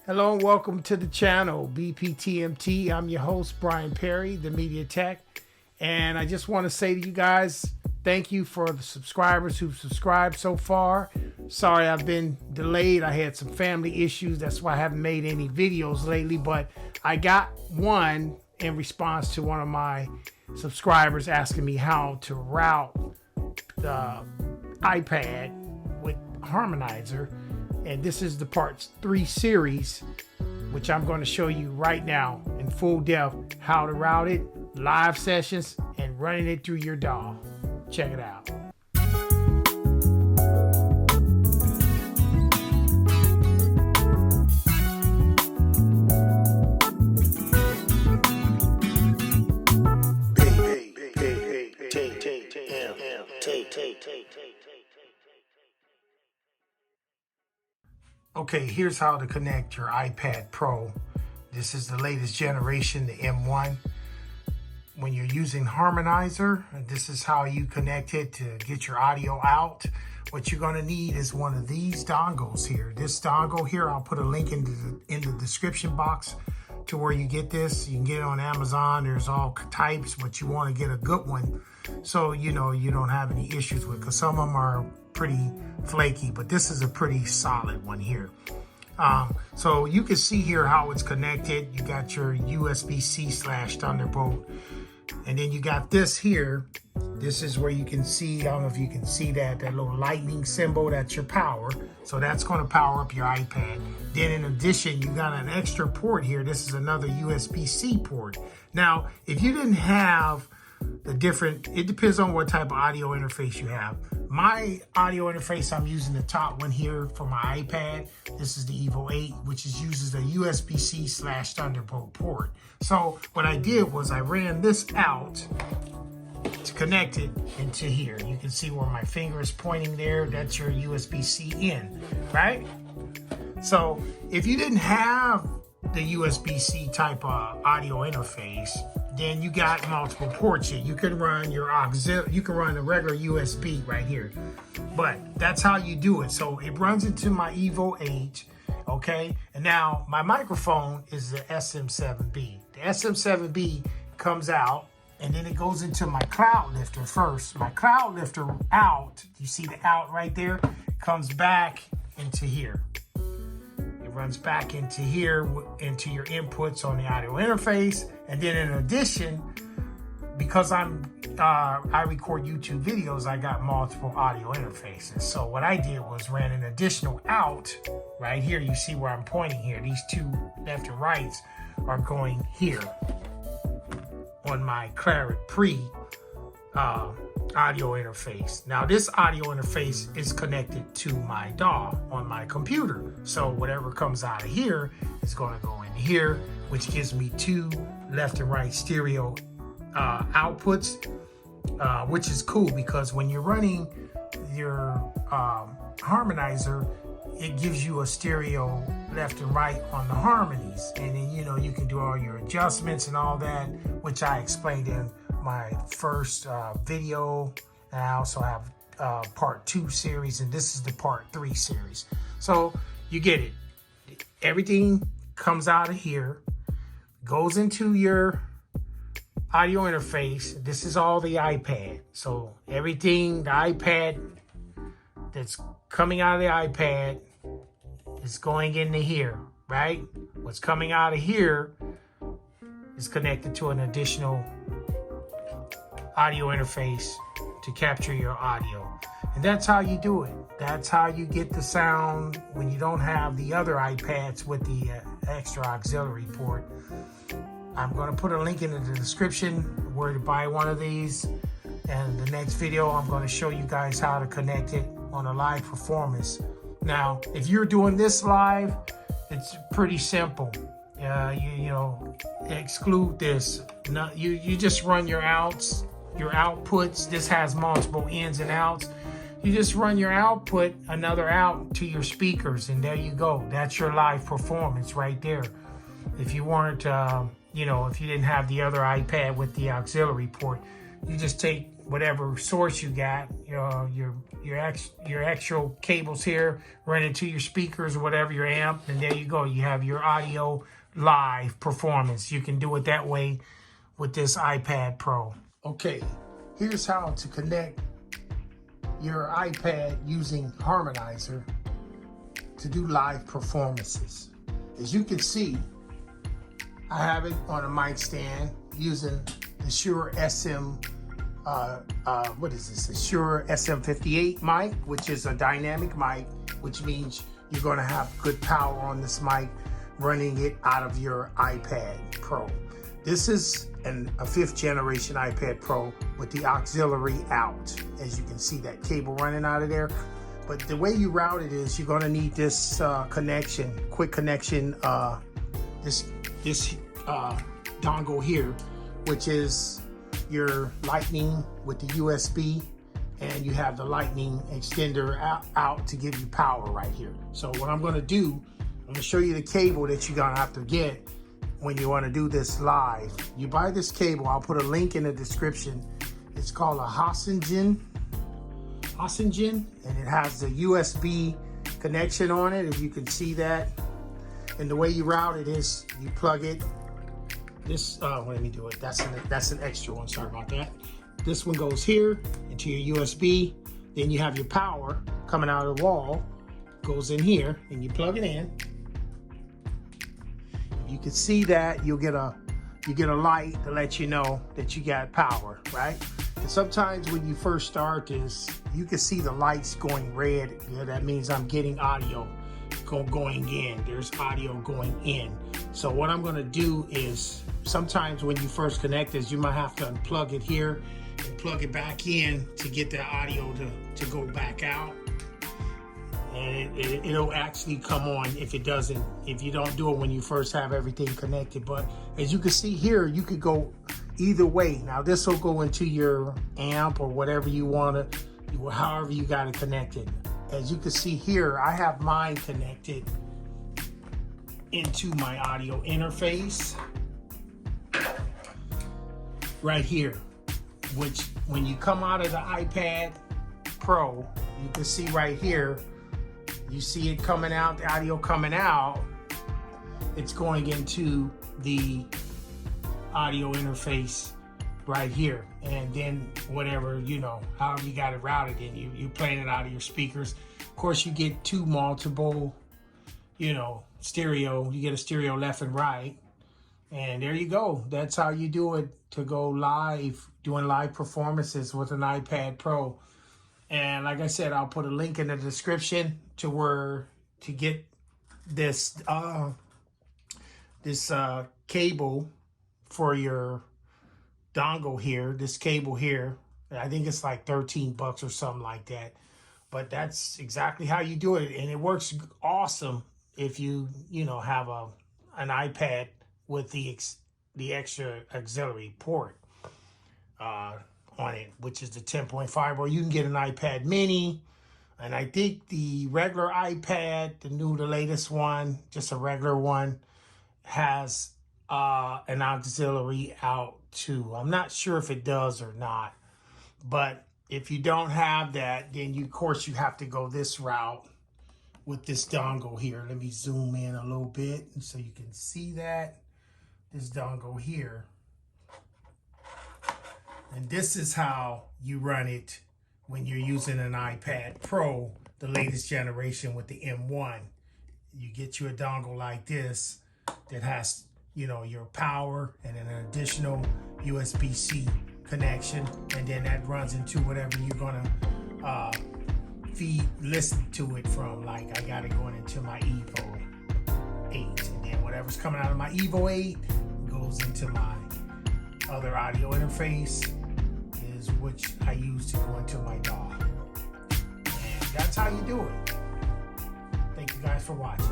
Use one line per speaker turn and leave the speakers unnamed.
Hello and welcome to the channel, BPTMT. I'm your host, Brian Perry, the Media Tech. And I just want to say to you guys, thank you for the subscribers who've subscribed so far. Sorry I've been delayed. I had some family issues. That's why I haven't made any videos lately. But I got one in response to one of my subscribers asking me how to route the iPad with Harmonizr. And this is the part 3 series, which I'm going to show you right now in full depth how to route it, live sessions, and running it through your DAW. Check it out. Okay, here's how to connect your iPad Pro. This is the latest generation, the M1. When you're using Harmonizr, this is how you connect it to get your audio out. What you're going to need is one of these dongles here. This dongle here, I'll put a link in the description box to where you get this. You can get it on Amazon. There's all types, but you want to get a good one so you know you don't have any issues with it, because some of them are pretty flaky, but this is a pretty solid one here. So you can see here how it's connected. You got your USB-C/Thunderbolt, and then you got this here. This is where you can see, I don't know if you can see that little lightning symbol. That's your power. So that's going to power up your iPad. Then in addition, you got an extra port here. This is another USB-C port. Now, if you didn't have the different, it depends on what type of audio interface you have. My audio interface, I'm using the top one here for my iPad. This is the Evo 8, which uses the USB-C/Thunderbolt port. So what I did was I ran this out to connect it into here. You can see where my finger is pointing there. That's your USB-C in, right? So if you didn't have the USB-C type of audio interface, then you got multiple ports here. You can run your auxiliary, you can run a regular USB right here. But that's how you do it. So it runs into my Evo 8, okay? And now my microphone is the SM7B. The SM7B comes out, and then it goes into my cloud lifter first. My cloud lifter out, you see the out right there, comes back into here. Runs back into here, into your inputs on the audio interface. And then in addition, because I record YouTube videos, I got multiple audio interfaces. So what I did was ran an additional out right here. You see where I'm pointing here. These two left and rights are going here on my Claret Pre audio interface. Now this audio interface is connected to my DAW on my computer. So whatever comes out of here is going to go in here, which gives me two left and right stereo outputs, which is cool because when you're running your Harmonizr, it gives you a stereo left and right on the harmonies. And then, you know, you can do all your adjustments and all that, which I explained in my first video. And I also have part 2 series, and this is the part 3 series. So you get it. Everything comes out of here, goes into your audio interface. This is all the iPad. So everything, the iPad that's coming out of the iPad is going into here, right? What's coming out of here is connected to an additional audio interface to capture your audio. And that's how you do it. That's how you get the sound when you don't have the other iPads with the extra auxiliary port. I'm going to put a link in the description where to buy one of these. And the next video, I'm going to show you guys how to connect it on a live performance. Now, if you're doing this live, it's pretty simple. You know, exclude this. No, you just run your outs, your outputs. This has multiple ins and outs. You just run your output, another out to your speakers, and there you go. That's your live performance right there. If you weren't, you know, if you didn't have the other iPad with the auxiliary port, you just take whatever source you got, your actual cables here, run into your speakers or whatever, your amp, and there you go. You have your audio live performance. You can do it that way with this iPad Pro. Okay, here's how to connect your iPad using Harmonizr to do live performances. As you can see, I have it on a mic stand using the Shure SM, what is this? The Shure SM58 mic, which is a dynamic mic, which means you're gonna have good power on this mic running it out of your iPad Pro. This is a 5th generation iPad Pro with the auxiliary out. As you can see, that cable running out of there. But the way you route it is you're gonna need this connection, quick connection, this dongle here, which is your lightning with the USB, and you have the lightning extender out to give you power right here. So what I'm gonna do, I'm gonna show you the cable that you're gonna have to get when you wanna do this live. You buy this cable, I'll put a link in the description. It's called a HOSONGIN, and it has the USB connection on it, if you can see that. And the way you route it is you plug it. This, let me do it. That's an extra one, sorry about that. This one goes here into your USB. Then you have your power coming out of the wall, goes in here, and you plug it in. You can see that you get a light to let you know that you got power, right? And sometimes when you first start this, you can see the lights going red. Yeah, that means I'm getting audio going in. There's audio going in. So what I'm gonna do is, sometimes when you first connect this, you might have to unplug it here and plug it back in to get the audio to go back out. And it'll actually come on if you don't do it when you first have everything connected. But as you can see here, you could go either way. Now this will go into your amp or whatever you want to, however you got it connected. As you can see here, I have mine connected into my audio interface right here, which when you come out of the iPad Pro, you can see right here, you see it coming out, the audio coming out, it's going into the audio interface right here. And then whatever, however you got it routed in, you playing it out of your speakers. Of course, you get two multiple, stereo, you get a stereo left and right. And there you go. That's how you do it to go live, doing live performances with an iPad Pro. And like I said, I'll put a link in the description to get this cable for your dongle here, this cable here. I think it's like 13 bucks or something like that. But that's exactly how you do it. And it works awesome if you have an iPad with the extra auxiliary port on it, which is the 10.5, or you can get an iPad mini. And I think the regular iPad, the latest one, just a regular one, has an auxiliary out too. I'm not sure if it does or not, but if you don't have that, then of course you have to go this route with this dongle here. Let me zoom in a little bit so you can see that. This dongle here. And this is how you run it when you're using an iPad Pro, the latest generation with the M1. You get you a dongle like this that has, your power and an additional USB-C connection, and then that runs into whatever you're gonna listen to it from. Like I got it going into my Evo 8, and then whatever's coming out of my Evo 8 goes into my other audio interface, is which I use to go into my DAW. And that's how you do it. Thank you guys for watching.